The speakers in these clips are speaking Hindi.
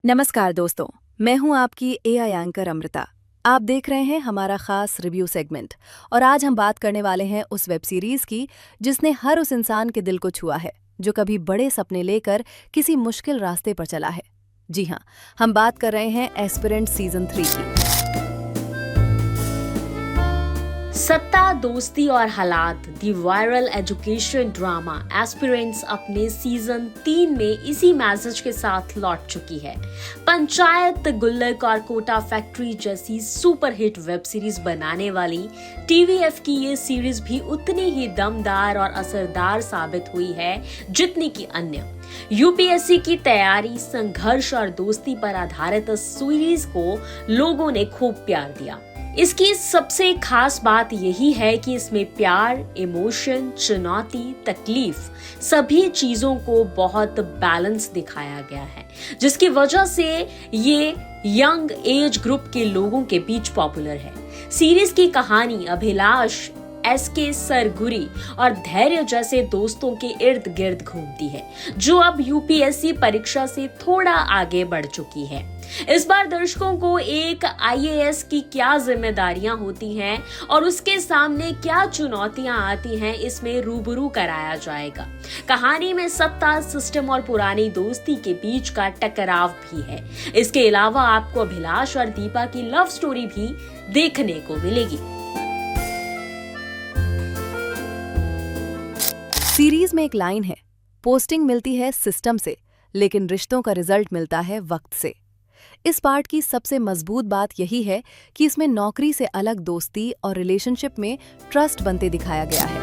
नमस्कार दोस्तों, मैं हूं आपकी एआई एंकर अमृता। आप देख रहे हैं हमारा खास रिव्यू सेगमेंट और आज हम बात करने वाले हैं उस वेब सीरीज की जिसने हर उस इंसान के दिल को छुआ है जो कभी बड़े सपने लेकर किसी मुश्किल रास्ते पर चला है। जी हाँ, हम बात कर रहे हैं एस्पिरेंट सीजन 3 की। सत्ता, दोस्ती और हालात दी वायरल एजुकेशन ड्रामा एस्पिरेंट्स अपने सीजन 3 में इसी मैसेज के साथ लौट चुकी है। पंचायत, गुल्लक और कोटा फैक्ट्री जैसी सुपरहिट वेब सीरीज बनाने वाली टीवीएफ की ये सीरीज भी उतनी ही दमदार और असरदार साबित हुई है जितनी की अन्य। यूपीएससी की तैयारी, संघर्ष और दोस्ती पर आधारित इस सीरीज को लोगों ने खूब प्यार दिया। इसकी सबसे खास बात यही है कि इसमें प्यार, इमोशन, चुनौती, तकलीफ सभी चीजों को बहुत बैलेंस दिखाया गया है, जिसकी वजह से ये यंग एज ग्रुप के लोगों के बीच पॉपुलर है। सीरीज की कहानी अभिलाष, एसके सरगुरी और धैर्य जैसे दोस्तों के इर्द गिर्द घूमती है, जो अब यूपीएससी परीक्षा से थोड़ा आगे बढ़ चुकी है। इस बार दर्शकों को एक आईएएस की क्या जिम्मेदारियां होती हैं और उसके सामने क्या चुनौतियां आती हैं, इसमें रूबरू कराया जाएगा। कहानी में सत्ता, सिस्टम और पुरानी दोस्ती के बीच का टकराव भी है। इसके अलावा आपको अभिलाष और दीपा की लव स्टोरी भी देखने को मिलेगी। सीरीज में एक लाइन है, पोस्टिंग मिलती है सिस्टम से, लेकिन रिश्तों का रिजल्ट मिलता है वक्त से। इस पार्ट की सबसे मजबूत बात यही है कि इसमें नौकरी से अलग दोस्ती और रिलेशनशिप में ट्रस्ट बनते दिखाया गया है।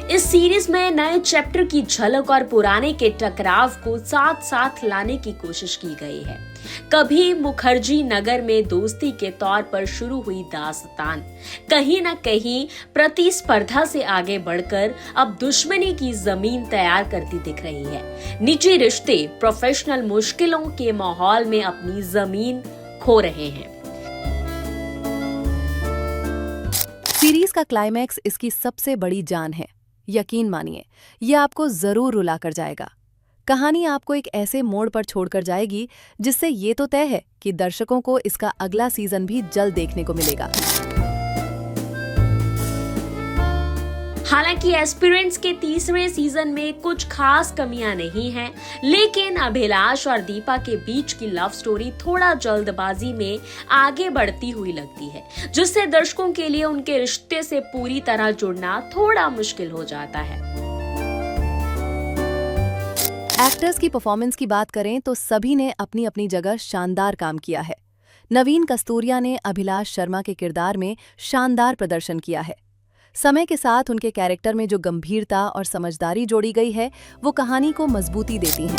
इस सीरीज में नए चैप्टर की झलक और पुराने के टकराव को साथ साथ लाने की कोशिश की गई है। कभी मुखर्जी नगर में दोस्ती के तौर पर शुरू हुई दास्तान कहीं न कहीं प्रतिस्पर्धा से आगे बढ़कर अब दुश्मनी की जमीन तैयार करती दिख रही है। निजी रिश्ते प्रोफेशनल मुश्किलों के माहौल में अपनी जमीन खो रहे हैं। सीरीज का क्लाइमैक्स इसकी सबसे बड़ी जान है। यकीन मानिए, यह आपको जरूर रुला कर जाएगा। कहानी आपको एक ऐसे मोड़ पर छोड़कर जाएगी जिससे ये तो तय है कि दर्शकों को इसका अगला सीजन भी जल्द देखने को मिलेगा। हालांकि एस्पिरेंट्स के तीसरे सीजन में कुछ खास कमियां नहीं हैं, लेकिन अभिलाष और दीपा के बीच की लव स्टोरी थोड़ा जल्दबाजी में आगे बढ़ती हुई लगती है, जिससे दर्शकों के लिए उनके रिश्ते से पूरी तरह जुड़ना थोड़ा मुश्किल हो जाता है। एक्टर्स की परफॉर्मेंस की बात करें तो सभी ने अपनी अपनी जगह शानदार काम किया है। नवीन कस्तूरिया ने अभिलाष शर्मा के किरदार में शानदार प्रदर्शन किया है। समय के साथ उनके कैरेक्टर में जो गंभीरता और समझदारी जोड़ी गई है, वो कहानी को मजबूती देती हैं।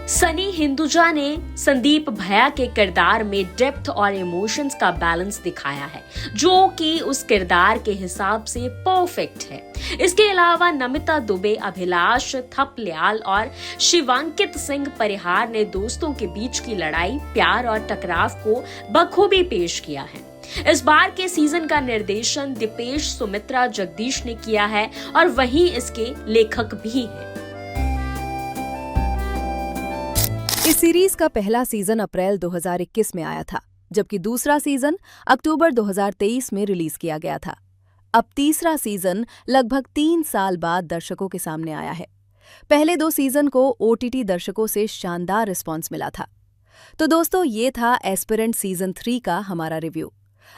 सनी हिंदुजा ने संदीप भैया के किरदार में डेप्थ और इमोशंस का बैलेंस दिखाया है, जो कि उस किरदार के हिसाब से परफेक्ट है। इसके अलावा नमिता दुबे, अभिलाष थपलियाल और शिवांकित सिंह परिहार ने दोस्तों के बीच की लड़ाई, प्यार और टकराव को बखूबी पेश किया है। इस बार के सीजन का निर्देशन दीपेश सुमित्रा जगदीश ने किया है और वहीं इसके लेखक भी हैं। इस सीरीज का पहला सीजन अप्रैल 2021 में आया था, जबकि दूसरा सीजन अक्टूबर 2023 में रिलीज किया गया था। अब तीसरा सीजन लगभग 3 साल बाद दर्शकों के सामने आया है। पहले 2 सीजन को ओटीटी दर्शकों से शानदार रिस्पॉन्स मिला था। तो दोस्तों, ये था एस्पिरेंट सीजन 3 का हमारा रिव्यू।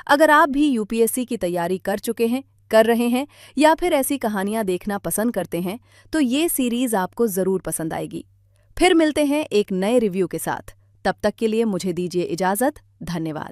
अगर आप भी यूपीएससी की तैयारी कर चुके हैं, कर रहे हैं या फिर ऐसी कहानियां देखना पसंद करते हैं, तो ये सीरीज आपको जरूर पसंद आएगी। फिर मिलते हैं एक नए रिव्यू के साथ। तब तक के लिए मुझे दीजिए इजाजत। धन्यवाद।